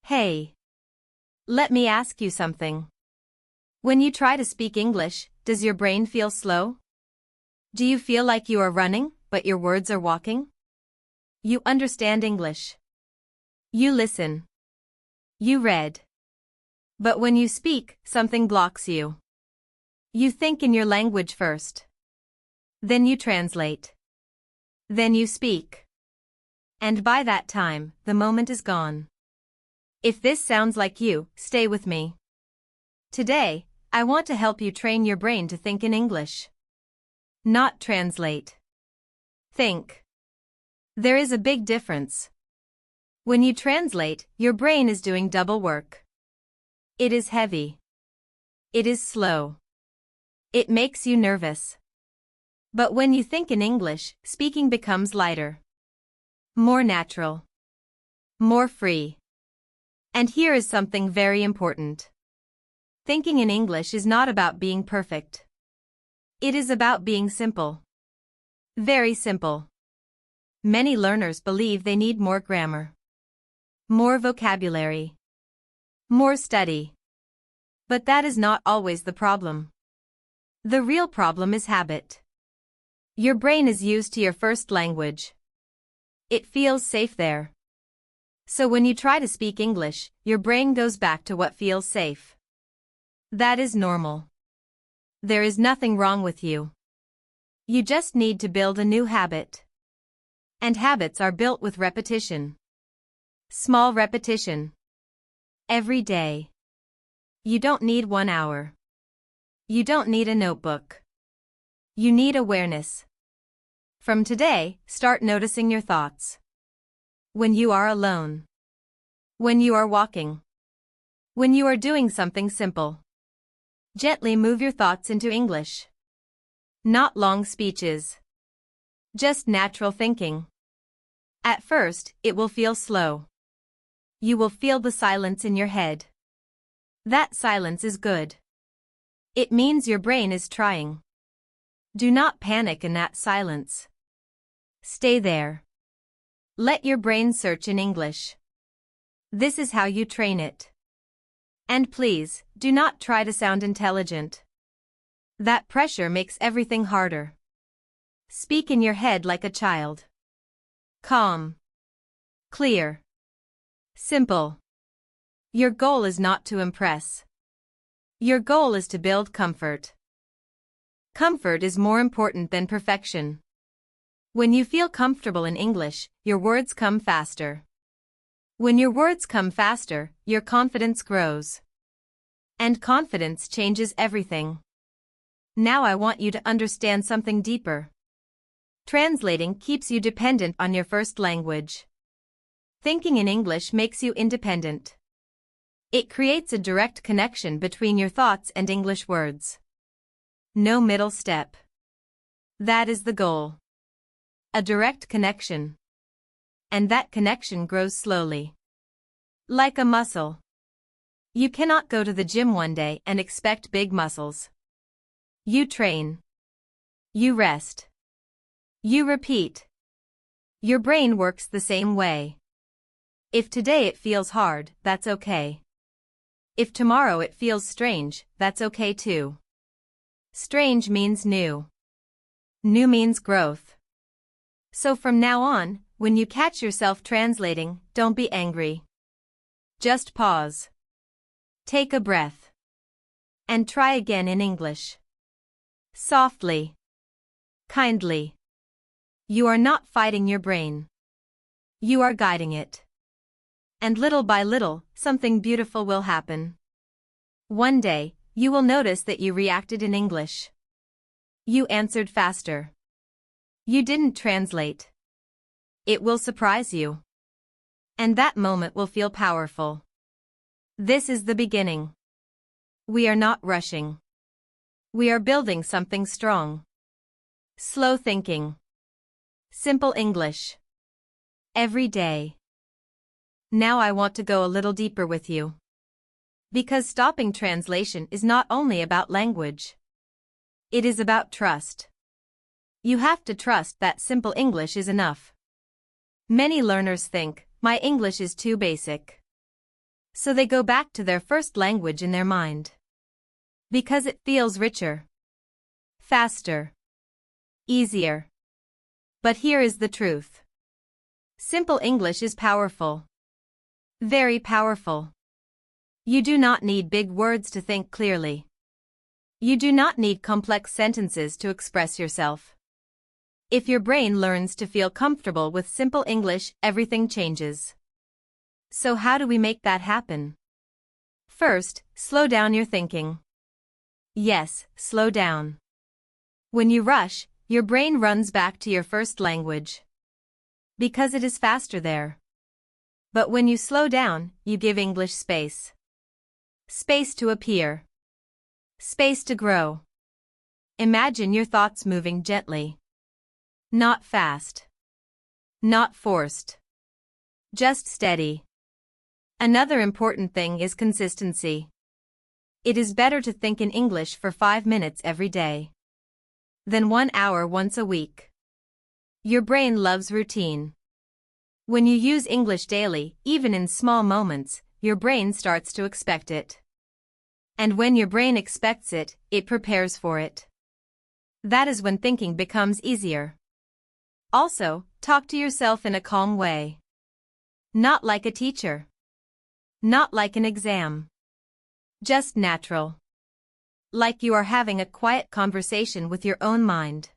Hey, let me ask you something. When you try to speak English, does your brain feel slow? Do you feel like you are running, but your words are walking? You understand English. You listen. You read. But when you speak, something blocks you. You think in your language first. Then you translate. Then you speak. And by that time, the moment is gone. If this sounds like you, stay with me. Today, I want to help you train your brain to think in English. Not translate. Think. There is a big difference. When you translate, your brain is doing double work. It is heavy. It is slow. It makes you nervous. But when you think in English, speaking becomes lighter. More natural. More free. And here is something very important. Thinking in English is not about being perfect. It is about being simple. Very simple. Many learners believe they need more grammar, more vocabulary, more study. But that is not always the problem. The real problem is habit. Your brain is used to your first language. It feels safe there. So when you try to speak English, your brain goes back to what feels safe. That is normal. There is nothing wrong with you. You just need to build a new habit. And habits are built with repetition. Small repetition. Every day. You don't need 1 hour. You don't need a notebook. You need awareness. From today, start noticing your thoughts. When you are alone. When you are walking. When you are doing something simple. Gently move your thoughts into English. Not long speeches. Just natural thinking. At first, it will feel slow. You will feel the silence in your head. That silence is good. It means your brain is trying. Do not panic in that silence. Stay there. Let your brain search in English. This is how you train it. And please, do not try to sound intelligent. That pressure makes everything harder. Speak in your head like a child. Calm. Clear. Simple. Your goal is not to impress. Your goal is to build comfort. Comfort is more important than perfection. When you feel comfortable in English, your words come faster. When your words come faster, your confidence grows. And confidence changes everything. Now I want you to understand something deeper. Translating keeps you dependent on your first language. Thinking in English makes you independent. It creates a direct connection between your thoughts and English words. No middle step. That is the goal. A direct connection. And that connection grows slowly. Like a muscle. You cannot go to the gym one day and expect big muscles. You train. You rest. You repeat. Your brain works the same way. If today it feels hard, that's okay. If tomorrow it feels strange, that's okay too. Strange means new. New means growth. So from now on, when you catch yourself translating, don't be angry. Just pause. Take a breath. And try again in English. Softly. Kindly. You are not fighting your brain. You are guiding it. And little by little, something beautiful will happen. One day, you will notice that you reacted in English. You answered faster. You didn't translate. It will surprise you. And that moment will feel powerful. This is the beginning. We are not rushing. We are building something strong. Slow thinking. Simple English. Every day. Now I want to go a little deeper with you. Because stopping translation is not only about language. It is about trust. You have to trust that simple English is enough. Many learners think, my English is too basic. So they go back to their first language in their mind. Because it feels richer, faster, easier. But here is the truth. Simple English is powerful. Very powerful. You do not need big words to think clearly. You do not need complex sentences to express yourself. If your brain learns to feel comfortable with simple English, everything changes. So how do we make that happen? First, slow down your thinking. Yes, slow down. When you rush, your brain runs back to your first language. Because it is faster there. But when you slow down, you give English space. Space to appear. Space to grow. Imagine your thoughts moving gently. Not fast. Not forced. Just steady. Another important thing is consistency. It is better to think in English for 5 minutes every day than 1 hour once a week. Your brain loves routine. When you use English daily, even in small moments, your brain starts to expect it. And when your brain expects it, it prepares for it. That is when thinking becomes easier. Also, talk to yourself in a calm way. Not like a teacher. Not like an exam. Just natural. Like you are having a quiet conversation with your own mind.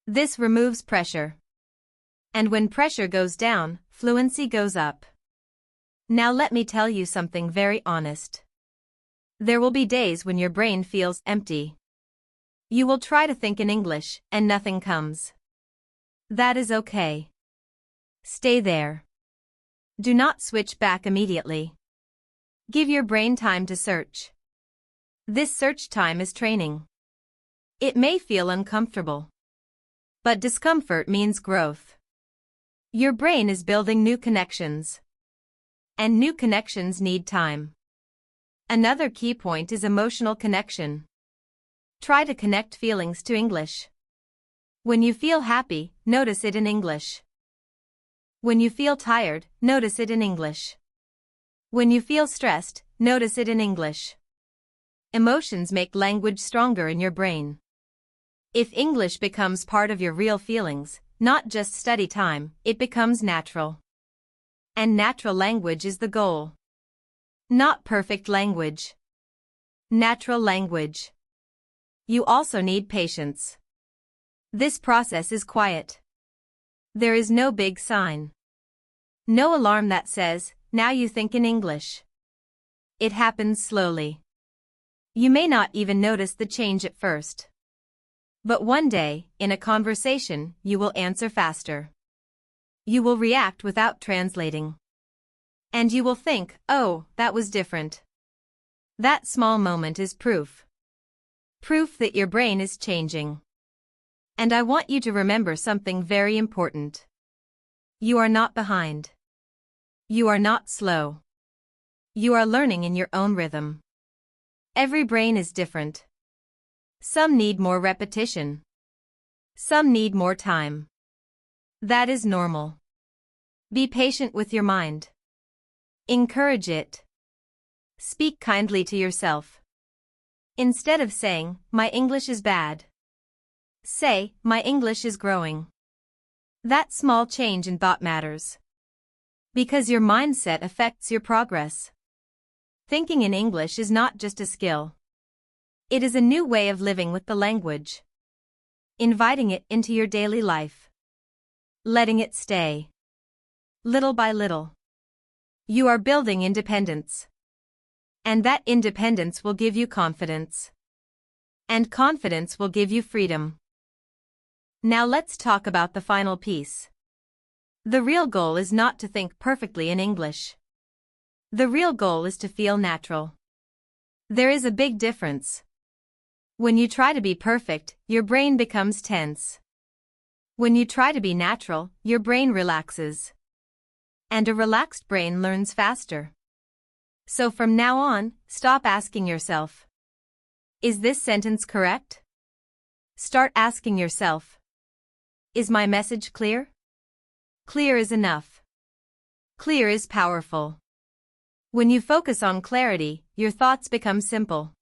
This removes pressure. And when pressure goes down, fluency goes up. Now let me tell you something very honest. There will be days when your brain feels empty. You will try to think in English, and nothing comes. That is okay. Stay there. Do not switch back immediately. Give your brain time to search. This search time is training. It may feel uncomfortable. But discomfort means growth. Your brain is building new connections. And new connections need time. Another key point is emotional connection. Try to connect feelings to English. When you feel happy, notice it in English. When you feel tired, notice it in English. When you feel stressed, notice it in English. Emotions make language stronger in your brain. If English becomes part of your real feelings, not just study time, it becomes natural. And natural language is the goal. Not perfect language. Natural language. You also need patience. This process is quiet. There is no big sign. No alarm that says, now you think in English. It happens slowly. You may not even notice the change at first. But one day, in a conversation, you will answer faster. You will react without translating. And you will think, oh, that was different. That small moment is proof. Proof that your brain is changing. And I want you to remember something very important. You are not behind. You are not slow. You are learning in your own rhythm. Every brain is different. Some need more repetition. Some need more time. That is normal. Be patient with your mind. Encourage it. Speak kindly to yourself. Instead of saying, my English is bad, say, my English is growing. That small change in thought matters. Because your mindset affects your progress. Thinking in English is not just a skill. It is a new way of living with the language. Inviting it into your daily life. Letting it stay. Little by little. You are building independence. And that independence will give you confidence. And confidence will give you freedom. Now let's talk about the final piece. The real goal is not to think perfectly in English. The real goal is to feel natural. There is a big difference. When you try to be perfect, your brain becomes tense. When you try to be natural, your brain relaxes. And a relaxed brain learns faster. So from now on, stop asking yourself, is this sentence correct? Start asking yourself, is my message clear? Clear is enough. Clear is powerful. When you focus on clarity, your thoughts become simple.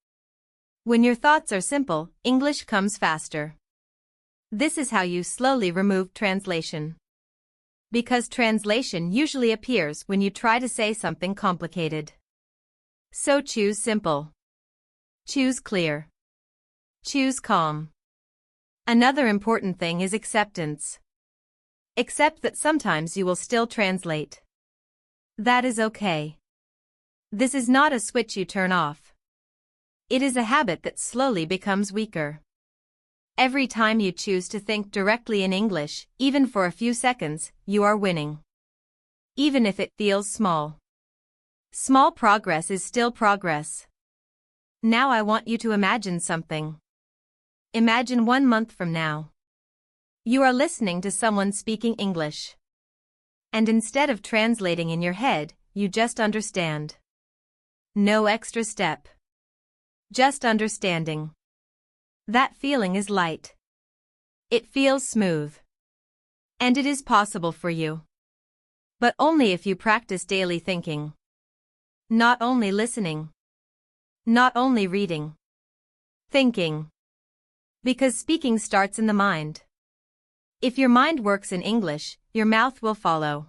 When your thoughts are simple, English comes faster. This is how you slowly remove translation. Because translation usually appears when you try to say something complicated. So choose simple. Choose clear. Choose calm. Another important thing is acceptance. Accept that sometimes you will still translate. That is okay. This is not a switch you turn off. It is a habit that slowly becomes weaker. Every time you choose to think directly in English, even for a few seconds, you are winning. Even if it feels small. Small progress is still progress. Now I want you to imagine something. Imagine 1 month from now. You are listening to someone speaking English. And instead of translating in your head, you just understand. No extra step. Just understanding. That feeling is light. It feels smooth. And it is possible for you. But only if you practice daily thinking. Not only listening. Not only reading. Thinking. Because speaking starts in the mind. If your mind works in English, your mouth will follow.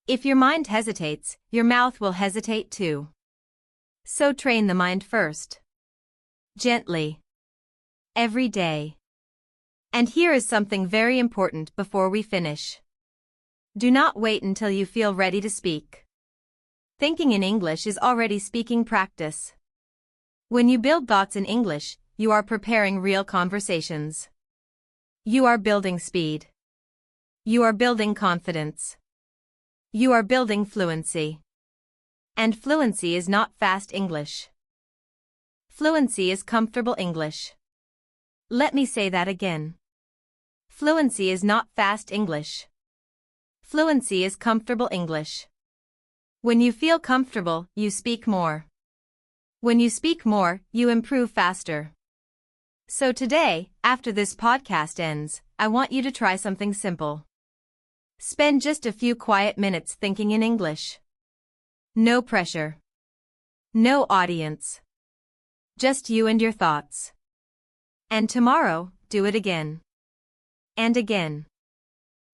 If your mind hesitates, your mouth will hesitate too. So train the mind first. Gently. Every day. And here is something very important before we finish. Do not wait until you feel ready to speak. Thinking in English is already speaking practice. When you build thoughts in English, you are preparing real conversations. You are building speed. You are building confidence. You are building fluency. And fluency is not fast English. Fluency is comfortable English. Let me say that again. Fluency is not fast English. Fluency is comfortable English. When you feel comfortable, you speak more. When you speak more, you improve faster. So today, after this podcast ends, I want you to try something simple. Spend just a few quiet minutes thinking in English. No pressure. No audience. Just you and your thoughts. And tomorrow, do it again. And again.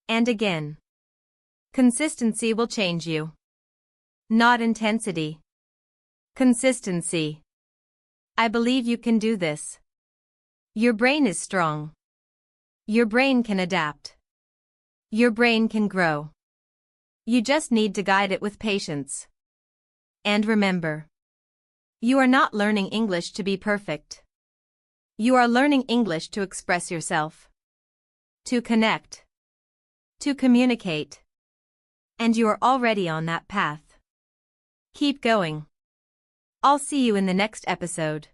And again. Consistency will change you. Not intensity. Consistency. I believe you can do this. Your brain is strong. Your brain can adapt. Your brain can grow. You just need to guide it with patience. And remember, you are not learning English to be perfect. You are learning English to express yourself. To connect. To communicate. And you are already on that path. Keep going. I'll see you in the next episode.